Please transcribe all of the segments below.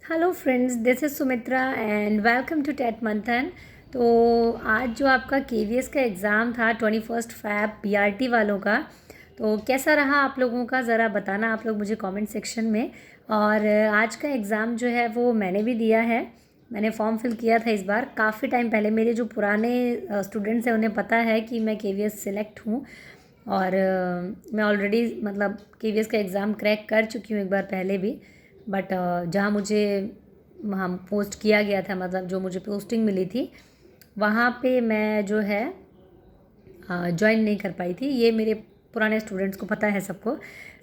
Hello friends, this is Sumitra and welcome to TET Manthan. तो आज जो आपका केवीएस का एग्ज़ाम था 21 फैब बीआरटी वालों का, तो कैसा रहा आप लोगों का ज़रा बताना आप लोग मुझे कमेंट सेक्शन में। और आज का एग्ज़ाम जो है वो मैंने भी दिया है। मैंने फॉर्म फिल किया था इस बार काफ़ी टाइम पहले। मेरे जो पुराने स्टूडेंट्स हैं उन्हें पता है कि मैं केवीएस सिलेक्ट हूँ। और मैं ऑलरेडी मतलब केवीएस का एग्ज़ाम क्रैक कर चुकी हूँ एक बार पहले भी। बट जहाँ मुझे हम पोस्ट किया गया था, मतलब जो मुझे पोस्टिंग मिली थी, वहाँ पे मैं जो है ज्वाइन नहीं कर पाई थी। ये मेरे पुराने स्टूडेंट्स को पता है, सबको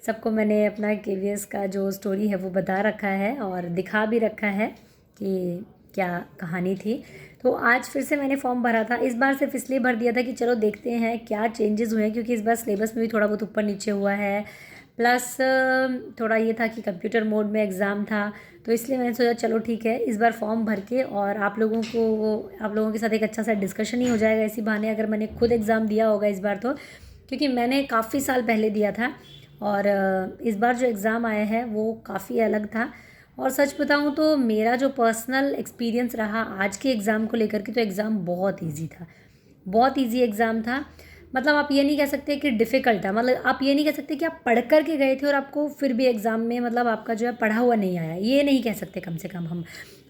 सबको मैंने अपना केवीएस का जो स्टोरी है वो बता रखा है और दिखा भी रखा है कि क्या कहानी थी। तो आज फिर से मैंने फॉर्म भरा था। इस बार सिर्फ इसलिए भर दिया था कि चलो देखते हैं क्या चेंजेस हुए हैं, क्योंकि इस बार सिलेबस में भी थोड़ा बहुत ऊपर नीचे हुआ है। प्लस थोड़ा ये था कि कंप्यूटर मोड में एग्ज़ाम था, तो इसलिए मैंने सोचा चलो ठीक है इस बार फॉर्म भर के और आप लोगों के साथ एक अच्छा सा डिस्कशन ही हो जाएगा इसी बहाने। अगर मैंने खुद एग्ज़ाम दिया होगा इस बार, तो क्योंकि मैंने काफ़ी साल पहले दिया था और इस बार जो एग्ज़ाम आया है वो काफ़ी अलग था। और सच बताऊँ तो मेरा जो पर्सनल एक्सपीरियंस रहा आज के एग्ज़ाम को लेकर के, तो एग्ज़ाम बहुत ईजी था। बहुत ईजी एग्ज़ाम था। मतलब आप ये नहीं कह सकते कि डिफ़िकल्ट था, मतलब आप ये नहीं कह सकते कि आप पढ़ कर के गए थे और आपको फिर भी एग्ज़ाम में मतलब आपका जो है पढ़ा हुआ नहीं आया, ये नहीं कह सकते कम से कम हम।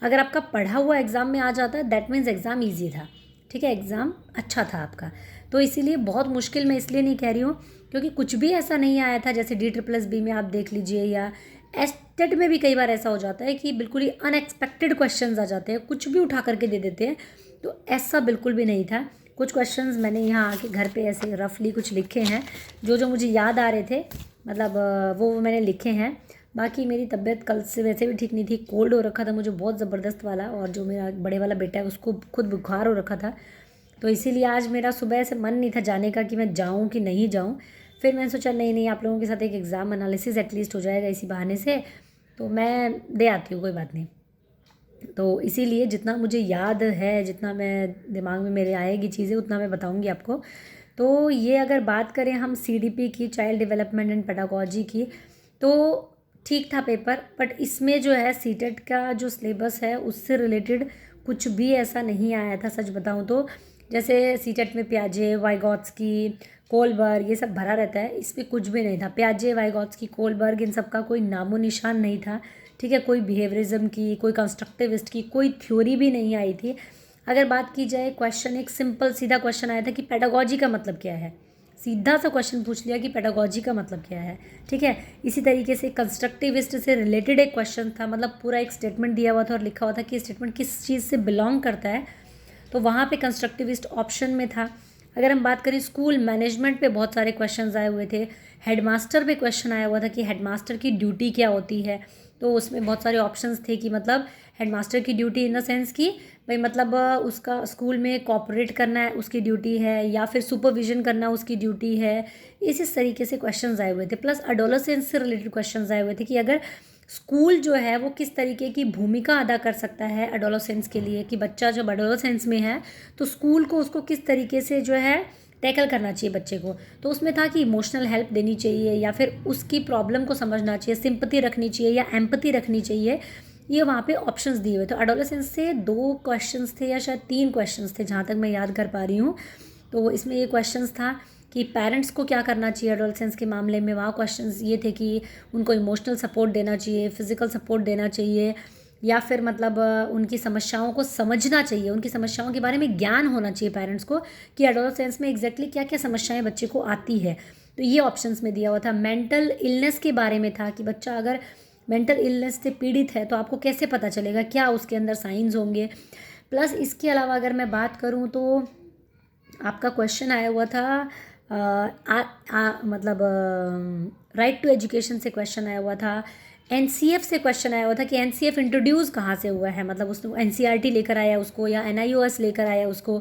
अगर आपका पढ़ा हुआ एग्ज़ाम में आ जाता है दैट मीन्स एग्ज़ाम ईजी था। ठीक है, एग्ज़ाम अच्छा था आपका। तो इसीलिए बहुत मुश्किल मैं इसलिए नहीं कह रही हूँ क्योंकि कुछ भी ऐसा नहीं आया था। जैसे DSSB में आप देख लीजिए, या एस्टेट में भी कई बार ऐसा हो जाता है कि बिल्कुल ही अनएक्सपेक्टेड क्वेश्चंस आ जाते हैं, कुछ भी उठा करके दे देते हैं। तो ऐसा बिल्कुल भी नहीं था। कुछ क्वेश्चंस मैंने यहाँ आके घर पे ऐसे रफली कुछ लिखे हैं, जो जो मुझे याद आ रहे थे, मतलब वो मैंने लिखे हैं। बाकी मेरी तबीयत कल से वैसे भी ठीक नहीं थी, कोल्ड हो रखा था मुझे बहुत ज़बरदस्त वाला, और जो मेरा बड़े वाला बेटा है उसको खुद बुखार हो रखा था। तो इसीलिए आज मेरा सुबह से मन नहीं था जाने का कि मैं जाऊँ कि नहीं जाऊँ। फिर मैंने सोचा नहीं नहीं, आप लोगों के साथ एक एग्ज़ाम एनालिसिस एटलीस्ट हो जाएगा इसी बहाने से, तो मैं दे आती हूँ, कोई बात नहीं। तो इसीलिए जितना मुझे याद है, जितना मैं दिमाग में मेरे आएगी चीज़ें, उतना मैं बताऊंगी आपको। तो ये अगर बात करें हम CDP की, चाइल्ड डेवलपमेंट एंड पेडागोजी की, तो ठीक था पेपर। बट इसमें जो है सीटेट का जो सिलेबस है उससे रिलेटेड कुछ भी ऐसा नहीं आया था, सच बताऊं तो। जैसे सीटेट में प्याजे, वाइगॉट्स्की, कोलबर्ग ये सब भरा रहता है, इस पर कुछ भी नहीं था। प्याजे, वाइगॉट्स्की, कोलबर्ग इन सब का कोई नामो निशान नहीं था। ठीक है, कोई बिहेवियरिज्म की, कोई कंस्ट्रक्टिविस्ट की कोई थ्योरी भी नहीं आई थी। अगर बात की जाए, क्वेश्चन एक सिंपल सीधा क्वेश्चन आया था कि पेडागोजी का मतलब क्या है। सीधा सा क्वेश्चन पूछ लिया कि पेडागोजी का मतलब क्या है। ठीक है, इसी तरीके से कंस्ट्रक्टिविस्ट से रिलेटेड एक क्वेश्चन था, मतलब पूरा एक स्टेटमेंट दिया हुआ था और लिखा हुआ था कि स्टेटमेंट किस चीज़ से बिलोंग करता है, तो वहाँ पे कंस्ट्रक्टिविस्ट ऑप्शन में था। अगर हम बात करें स्कूल मैनेजमेंट पे, बहुत सारे क्वेश्चंस आए हुए थे। हेडमास्टर पे क्वेश्चन आया हुआ था कि हेडमास्टर की ड्यूटी क्या होती है, तो उसमें बहुत सारे ऑप्शंस थे कि मतलब हेडमास्टर की ड्यूटी इन द सेंस कि भाई मतलब उसका स्कूल में कोऑपरेट करना है उसकी ड्यूटी है, या फिर सुपरविजन करना उसकी ड्यूटी है। इस तरीके से क्वेश्चंस आए हुए थे। प्लस एडोलेसेंस से रिलेटेड क्वेश्चंस आए हुए थे कि अगर स्कूल जो है वो किस तरीके की भूमिका अदा कर सकता है एडोलेसेंस के लिए, कि बच्चा जब एडोलेसेंस में है तो स्कूल को उसको किस तरीके से जो है टैकल करना चाहिए बच्चे को। तो उसमें था कि इमोशनल हेल्प देनी चाहिए, या फिर उसकी प्रॉब्लम को समझना चाहिए, सिंपैथी रखनी चाहिए या एम्पैथी रखनी चाहिए। ये वहाँ पे ऑप्शंस दिए हुए। तो एडोलेसेंस से 2 क्वेश्चंस थे या शायद 3 क्वेश्चंस थे, जहाँ तक मैं याद कर पा रही हूँ। तो इसमें ये क्वेश्चंस था कि पेरेंट्स को क्या करना चाहिए एडोलेसेंस के मामले में। वहाँ क्वेश्चंस ये थे कि उनको इमोशनल सपोर्ट देना चाहिए, फिजिकल सपोर्ट देना चाहिए, या फिर मतलब उनकी समस्याओं को समझना चाहिए, उनकी समस्याओं के बारे में ज्ञान होना चाहिए पेरेंट्स को कि एडोलेसेंस में एग्जैक्टली क्या क्या समस्याएं बच्चे को आती है। तो ये ऑप्शंस में दिया हुआ था। मेंटल इलनेस के बारे में था कि बच्चा अगर मेंटल इलनेस से पीड़ित है तो आपको कैसे पता चलेगा, क्या उसके अंदर साइंस होंगे। प्लस इसके अलावा अगर मैं बात करूँ तो आपका क्वेश्चन आया हुआ था मतलब राइट टू एजुकेशन से क्वेश्चन आया हुआ था। NCF से क्वेश्चन आया हुआ था कि NCF इंट्रोड्यूस कहाँ से हुआ है, मतलब उसने NCERT लेकर आया उसको या NIOS लेकर आया उसको।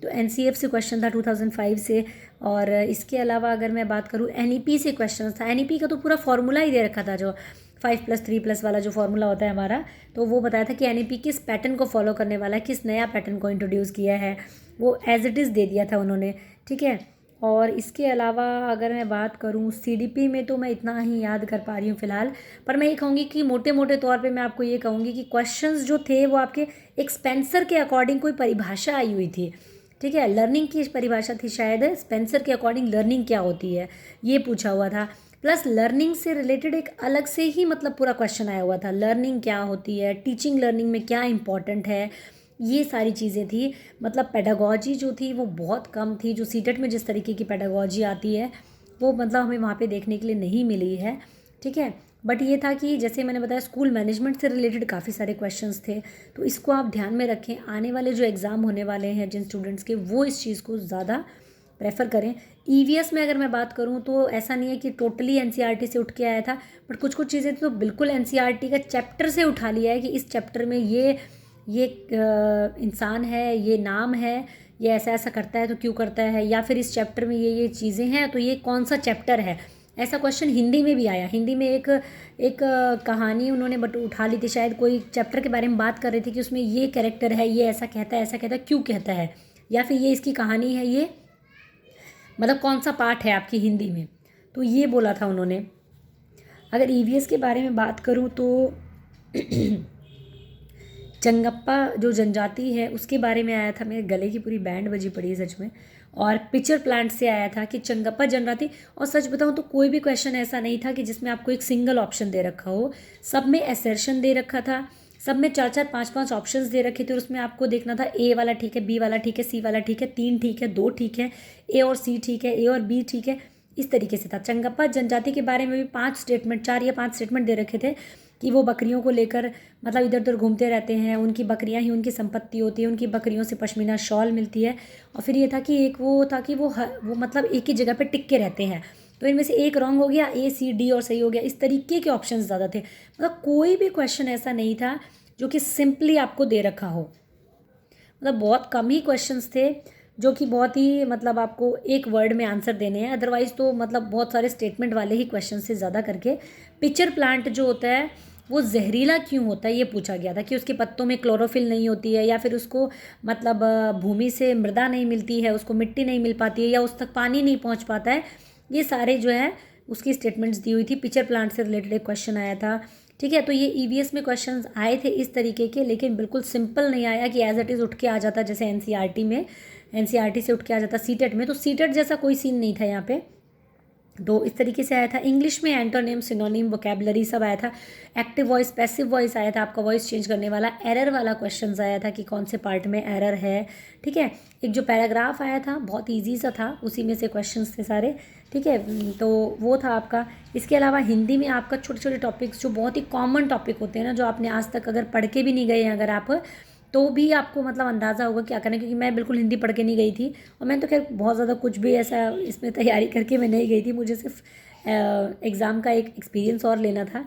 तो NCF से क्वेश्चन था 2005 से। और इसके अलावा अगर मैं बात करूँ, NEP से क्वेश्चन था। NEP का तो पूरा फॉर्मूला ही दे रखा था, जो 5+3+ वाला जो फॉर्मूला होता है हमारा, तो वो बताया था कि NEP किस पैटर्न को फॉलो करने वाला है, किस नया पैटर्न को इंट्रोड्यूस किया है, वो एज इट इज़ दे दिया था उन्होंने। ठीक है, और इसके अलावा अगर मैं बात करूँ सीडीपी में, तो मैं इतना ही याद कर पा रही हूँ फ़िलहाल। पर मैं ये कहूँगी कि मोटे मोटे तौर पे मैं आपको ये कहूँगी कि क्वेश्चंस जो थे वो आपके एक स्पेंसर के अकॉर्डिंग कोई परिभाषा आई हुई थी, ठीक है। लर्निंग की परिभाषा थी शायद, स्पेंसर के अकॉर्डिंग लर्निंग क्या होती है ये पूछा हुआ था। प्लस लर्निंग से रिलेटेड एक अलग से ही मतलब पूरा क्वेश्चन आया हुआ था, लर्निंग क्या होती है, टीचिंग लर्निंग में क्या इंपॉर्टेंट है, ये सारी चीज़ें थी। मतलब पेडागॉजी जो थी वो बहुत कम थी, जो सीटेट में जिस तरीके की पेडागॉजी आती है वो मतलब हमें वहाँ पे देखने के लिए नहीं मिली है, ठीक है। बट ये था कि जैसे मैंने बताया स्कूल मैनेजमेंट से रिलेटेड काफ़ी सारे क्वेश्चंस थे, तो इसको आप ध्यान में रखें। आने वाले जो एग्ज़ाम होने वाले हैं जिन स्टूडेंट्स के, वो इस चीज़ को ज़्यादा प्रेफर करें। ईवीएस में अगर मैं बात करूँ तो ऐसा नहीं है कि टोटली एनसीईआरटी से उठ के आया था, बट कुछ कुछ चीज़ें तो बिल्कुल एनसीईआरटी का चैप्टर से उठा लिया है कि इस चैप्टर में ये इंसान है, ये नाम है, ये ऐसा ऐसा करता है तो क्यों करता है, या फिर इस चैप्टर में ये चीज़ें हैं तो ये कौन सा चैप्टर है। ऐसा क्वेश्चन हिंदी में भी आया। हिंदी में एक कहानी उन्होंने बट उठा ली थी, शायद कोई चैप्टर के बारे में बात कर रही थी कि उसमें ये कैरेक्टर है, ये ऐसा कहता है क्यों कहता है, या फिर ये इसकी कहानी है, ये मतलब कौन सा पार्ट है आपकी हिंदी में, तो ये बोला था उन्होंने। अगर ईवीएस के बारे में बात करूँ तो चंगप्पा जो जनजाति है उसके बारे में आया था, मेरे गले की पूरी बैंड बजी पड़ी है सच में। और पिक्चर प्लांट से आया था कि चंगप्पा जनजाति, और सच बताऊं तो कोई भी क्वेश्चन ऐसा नहीं था कि जिसमें आपको एक सिंगल ऑप्शन दे रखा हो, सब में असर्शन दे रखा था, सब में 4 4 5 5 ऑप्शंस दे रखे थे, और उसमें आपको देखना था ए वाला ठीक है, बी वाला ठीक है, सी वाला ठीक है, 3 ठीक है, 2 ठीक है, ए और सी ठीक है, ए और बी ठीक है, इस तरीके से था। चंगप्पा जनजाति के बारे में भी 5 स्टेटमेंट, 4 या 5 स्टेटमेंट दे रखे थे कि वो बकरियों को लेकर मतलब इधर उधर घूमते रहते हैं, उनकी बकरियां ही उनकी संपत्ति होती है, उनकी बकरियों से पश्मीना शॉल मिलती है। और फिर ये था कि एक वो था कि वो मतलब एक ही जगह पे टिक के रहते हैं, तो इनमें से एक रॉन्ग हो गया, ए सी डी और सही हो गया, इस तरीके के ऑप्शन ज़्यादा थे। मतलब कोई भी क्वेश्चन ऐसा नहीं था जो कि सिंपली आपको दे रखा हो, मतलब बहुत कम ही क्वेश्चंस थे जो कि बहुत ही मतलब आपको एक वर्ड में आंसर देने हैं। अदरवाइज़ तो मतलब बहुत सारे स्टेटमेंट वाले ही क्वेश्चन से ज़्यादा करके पिक्चर प्लांट जो होता है वो जहरीला क्यों होता है ये पूछा गया था, कि उसके पत्तों में क्लोरोफिल नहीं होती है, या फिर उसको मतलब भूमि से मृदा नहीं मिलती है, उसको मिट्टी नहीं मिल पाती है, या उस तक पानी नहीं पहुंच पाता है। ये सारे जो है उसकी स्टेटमेंट्स दी हुई थी। पिक्चर प्लांट से रिलेटेड एक क्वेश्चन आया था, ठीक है। तो ये ईवीएस में क्वेश्चंस आए थे इस तरीके के, लेकिन बिल्कुल सिंपल नहीं आया कि एज इट इज़ उठ के आ जाता जैसे एनसीईआरटी से उठ के आ जाता सीटेट में। तो सीटेट जैसा कोई सीन नहीं था यहाँ पे, तो इस तरीके से आया था। इंग्लिश में एंटोनिम, सिनोनिम, वोकेबलरी सब आया था। एक्टिव वॉइस, पैसिव वॉइस आया था, आपका वॉइस चेंज करने वाला। एरर वाला क्वेश्चन आया था कि कौन से पार्ट में एरर है, ठीक है। एक जो पैराग्राफ आया था बहुत ईजी सा था, उसी में से क्वेश्चंस थे सारे, ठीक है। तो वो था आपका। इसके अलावा हिंदी में आपका छोटे छोटे टॉपिक्स जो बहुत ही कॉमन टॉपिक होते हैं ना, जो आपने आज तक अगर पढ़ के भी नहीं गए हैं अगर आप, तो भी आपको मतलब अंदाज़ा होगा क्या करना है, क्योंकि मैं बिल्कुल हिंदी पढ़ के नहीं गई थी, और मैं तो खैर बहुत ज़्यादा कुछ भी ऐसा इसमें तैयारी करके मैं नहीं गई थी। मुझे सिर्फ एग्ज़ाम का एक एक्सपीरियंस और लेना था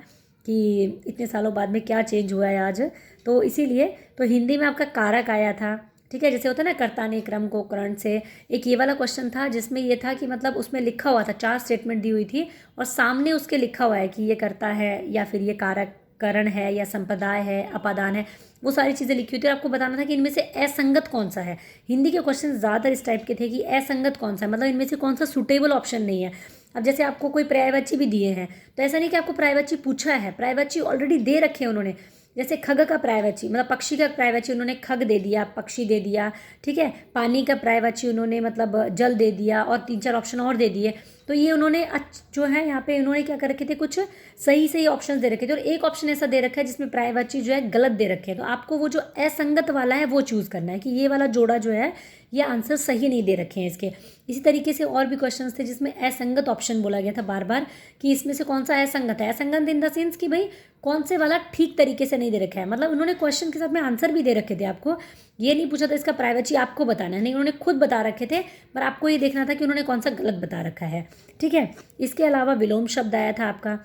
कि इतने सालों बाद में क्या चेंज हुआ है आज, तो इसीलिए तो हिंदी में आपका कारक आया था, ठीक है। जैसे होता है ना कर्ता क्रम को करण से, एक ये वाला क्वेश्चन था जिसमें ये था कि मतलब उसमें लिखा हुआ था, 4 स्टेटमेंट दी हुई थी और सामने उसके लिखा हुआ है कि ये कर्ता है या फिर ये कारक करण है या संप्रदाय है, अपादान है, वो सारी चीज़ें लिखी हुई थी और आपको बताना था कि इनमें से असंगत कौन सा है। हिंदी के क्वेश्चन ज़्यादातर इस टाइप के थे कि असंगत कौन सा है, मतलब इनमें से कौन सा सूटेबल ऑप्शन नहीं है। अब जैसे आपको कोई पर्यायवाची भी दिए हैं, तो ऐसा नहीं कि आपको पर्यायवाची पूछा है, पर्यायवाची ऑलरेडी दे रखे हैं उन्होंने। जैसे खग का पर्यायवाची मतलब पक्षी का पर्यायवाची उन्होंने खग दे दिया, पक्षी दे दिया, ठीक है। पानी का पर्यायवाची उन्होंने मतलब जल दे दिया, और 3 4 ऑप्शन और दे दिए। तो ये उन्होंने जो है यहाँ पे उन्होंने क्या कर रखे थे, कुछ सही सही ऑप्शन दे रखे थे, और एक ऑप्शन ऐसा दे रखा है जिसमें पर्यायवाची जो है गलत दे रखे हैं। तो आपको वो जो असंगत वाला है वो चूज़ करना है कि ये वाला जोड़ा जो है ये आंसर सही नहीं दे रखे हैं इसके। इसी तरीके से और भी क्वेश्चंस थे जिसमें असंगत ऑप्शन बोला गया था बार बार कि इसमें से कौन सा असंगत है। असंगत इन द सेंस कि भाई कौन से वाला ठीक तरीके से नहीं दे रखा है, मतलब उन्होंने क्वेश्चन के साथ में आंसर भी दे रखे थे। आपको ये नहीं पूछा था इसका प्राइवेसी आपको बताना है, नहीं उन्होंने खुद बता रखे थे, पर आपको ये देखना था कि उन्होंने कौन सा गलत बता रखा है, ठीक है। इसके अलावा विलोम शब्द आया था आपका,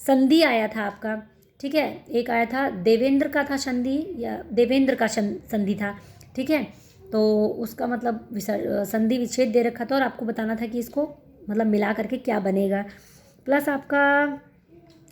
संधि आया था आपका, ठीक है। एक आया था देवेंद्र का था संधि, या देवेंद्र का संधि था, ठीक है। तो उसका मतलब संधि विच्छेद दे रखा था और आपको बताना था कि इसको मतलब मिला करके क्या बनेगा। प्लस आपका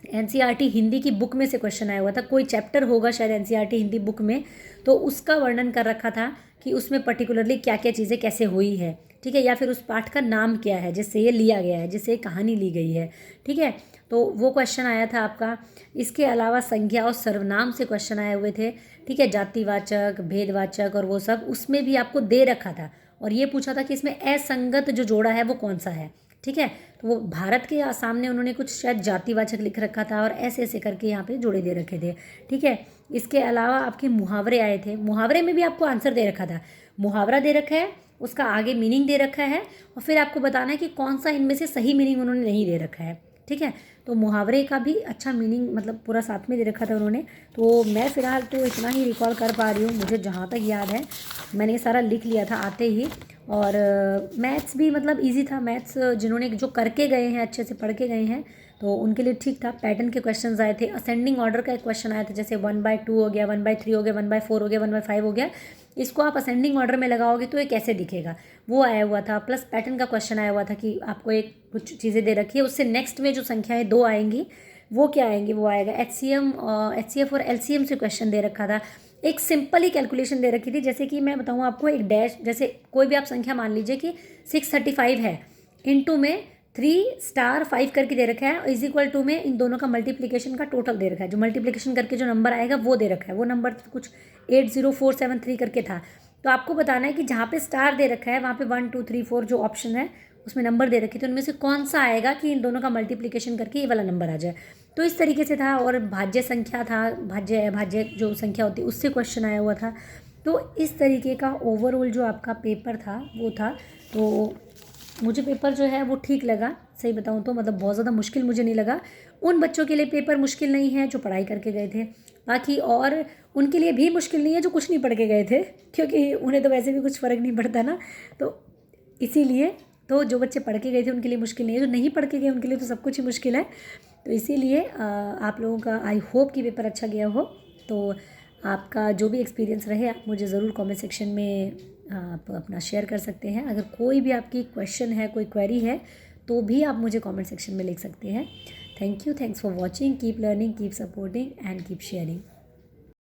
एनसीईआरटी हिंदी की बुक में से क्वेश्चन आया हुआ था, कोई चैप्टर होगा शायद एनसीईआरटी हिंदी बुक में, तो उसका वर्णन कर रखा था कि उसमें पर्टिकुलरली क्या क्या चीज़ें कैसे हुई है, ठीक है, या फिर उस पाठ का नाम क्या है जिससे ये लिया गया है, जिससे ये कहानी ली गई है, ठीक है। तो वो क्वेश्चन आया था आपका। इसके अलावा संज्ञा और सर्वनाम से क्वेश्चन आए हुए थे, ठीक है, जातिवाचक, भेदवाचक और वो सब, उसमें भी आपको दे रखा था और ये पूछा था कि इसमें असंगत जो जोड़ा है वो कौन सा है, ठीक है। तो वो भारत के सामने उन्होंने कुछ शायद जातिवाचक लिख रखा था और ऐसे ऐसे करके यहाँ पे जोड़े दे रखे थे, ठीक है। इसके अलावा आपके मुहावरे आए थे, मुहावरे में भी आपको आंसर दे रखा था, मुहावरा दे रखा है, उसका आगे मीनिंग दे रखा है और फिर आपको बताना है कि कौन सा इनमें से सही मीनिंग उन्होंने नहीं दे रखा है, ठीक है। तो मुहावरे का भी अच्छा मीनिंग मतलब पूरा साथ में दे रखा था उन्होंने। तो मैं फ़िलहाल तो इतना ही रिकॉल कर पा रही हूँ, मुझे जहाँ तक याद है मैंने ये सारा लिख लिया था आते ही। और मैथ्स भी मतलब इजी था, मैथ्स जिन्होंने जो करके गए हैं, अच्छे से पढ़ के गए हैं, तो उनके लिए ठीक था। पैटर्न के क्वेश्चंस आए थे, असेंडिंग ऑर्डर का एक क्वेश्चन आया था, जैसे 1/2 हो गया, 1/3 हो गया, 1/4 हो गया, 1/5 हो गया, इसको आप असेंडिंग ऑर्डर में लगाओगे तो ये कैसे दिखेगा, वो आया हुआ था। प्लस पैटर्न का क्वेश्चन आया हुआ था कि आपको एक कुछ चीज़ें दे रखी है, उससे नेक्स्ट में जो संख्याएं 2 आएंगी वो क्या आएंगी, वो आएगा HCM, HCF और LCM से क्वेश्चन दे रखा था। एक सिंपल ही कैलकुलेशन दे रखी थी, जैसे कि मैं बताऊँ आपको, एक डैश, जैसे कोई भी आप संख्या मान लीजिए कि 635 है, इंटू में 3*5 करके दे रखा है, इज इक्वल टू में इन दोनों का मल्टीप्लिकेशन का टोटल दे रखा है, जो मल्टीप्लिकेशन करके जो नंबर आएगा वो दे रखा है, वो नंबर कुछ 80473 करके था। तो आपको बताना है कि जहाँ पे स्टार दे रखा है वहाँ पे 1 2 3 4 जो ऑप्शन है उसमें नंबर दे रखे थे, उनमें से कौन सा आएगा कि इन दोनों का मल्टीप्लिकेशन करके ये वाला नंबर आ जाए। तो इस तरीके से था। और भाज्य संख्या था, भाज्य भाज्य जो संख्या होती है उससे क्वेश्चन आया हुआ था। तो इस तरीके का ओवरऑल जो आपका पेपर था वो था। तो मुझे पेपर जो है वो ठीक लगा, सही बताऊँ तो, मतलब बहुत ज़्यादा मुश्किल मुझे नहीं लगा। उन बच्चों के लिए पेपर मुश्किल नहीं है जो पढ़ाई करके गए थे, बाकी और उनके लिए भी मुश्किल नहीं है जो कुछ नहीं पढ़ के गए थे, क्योंकि उन्हें तो वैसे भी कुछ फ़र्क नहीं पड़ता ना। तो इसीलिए तो जो बच्चे पढ़ के गए थे उनके लिए मुश्किल नहीं है, जो नहीं पढ़ के गए उनके लिए तो सब कुछ ही मुश्किल है। तो इसीलिए आप लोगों का आई होप कि पेपर अच्छा गया हो। तो आपका जो भी एक्सपीरियंस रहे आप मुझे ज़रूर कमेंट सेक्शन में आप अपना शेयर कर सकते हैं। अगर कोई भी आपकी क्वेश्चन है, कोई क्वेरी है, तो भी आप मुझे कमेंट सेक्शन में लिख सकते हैं। Thank you, thanks for watching, keep learning, keep supporting and keep sharing.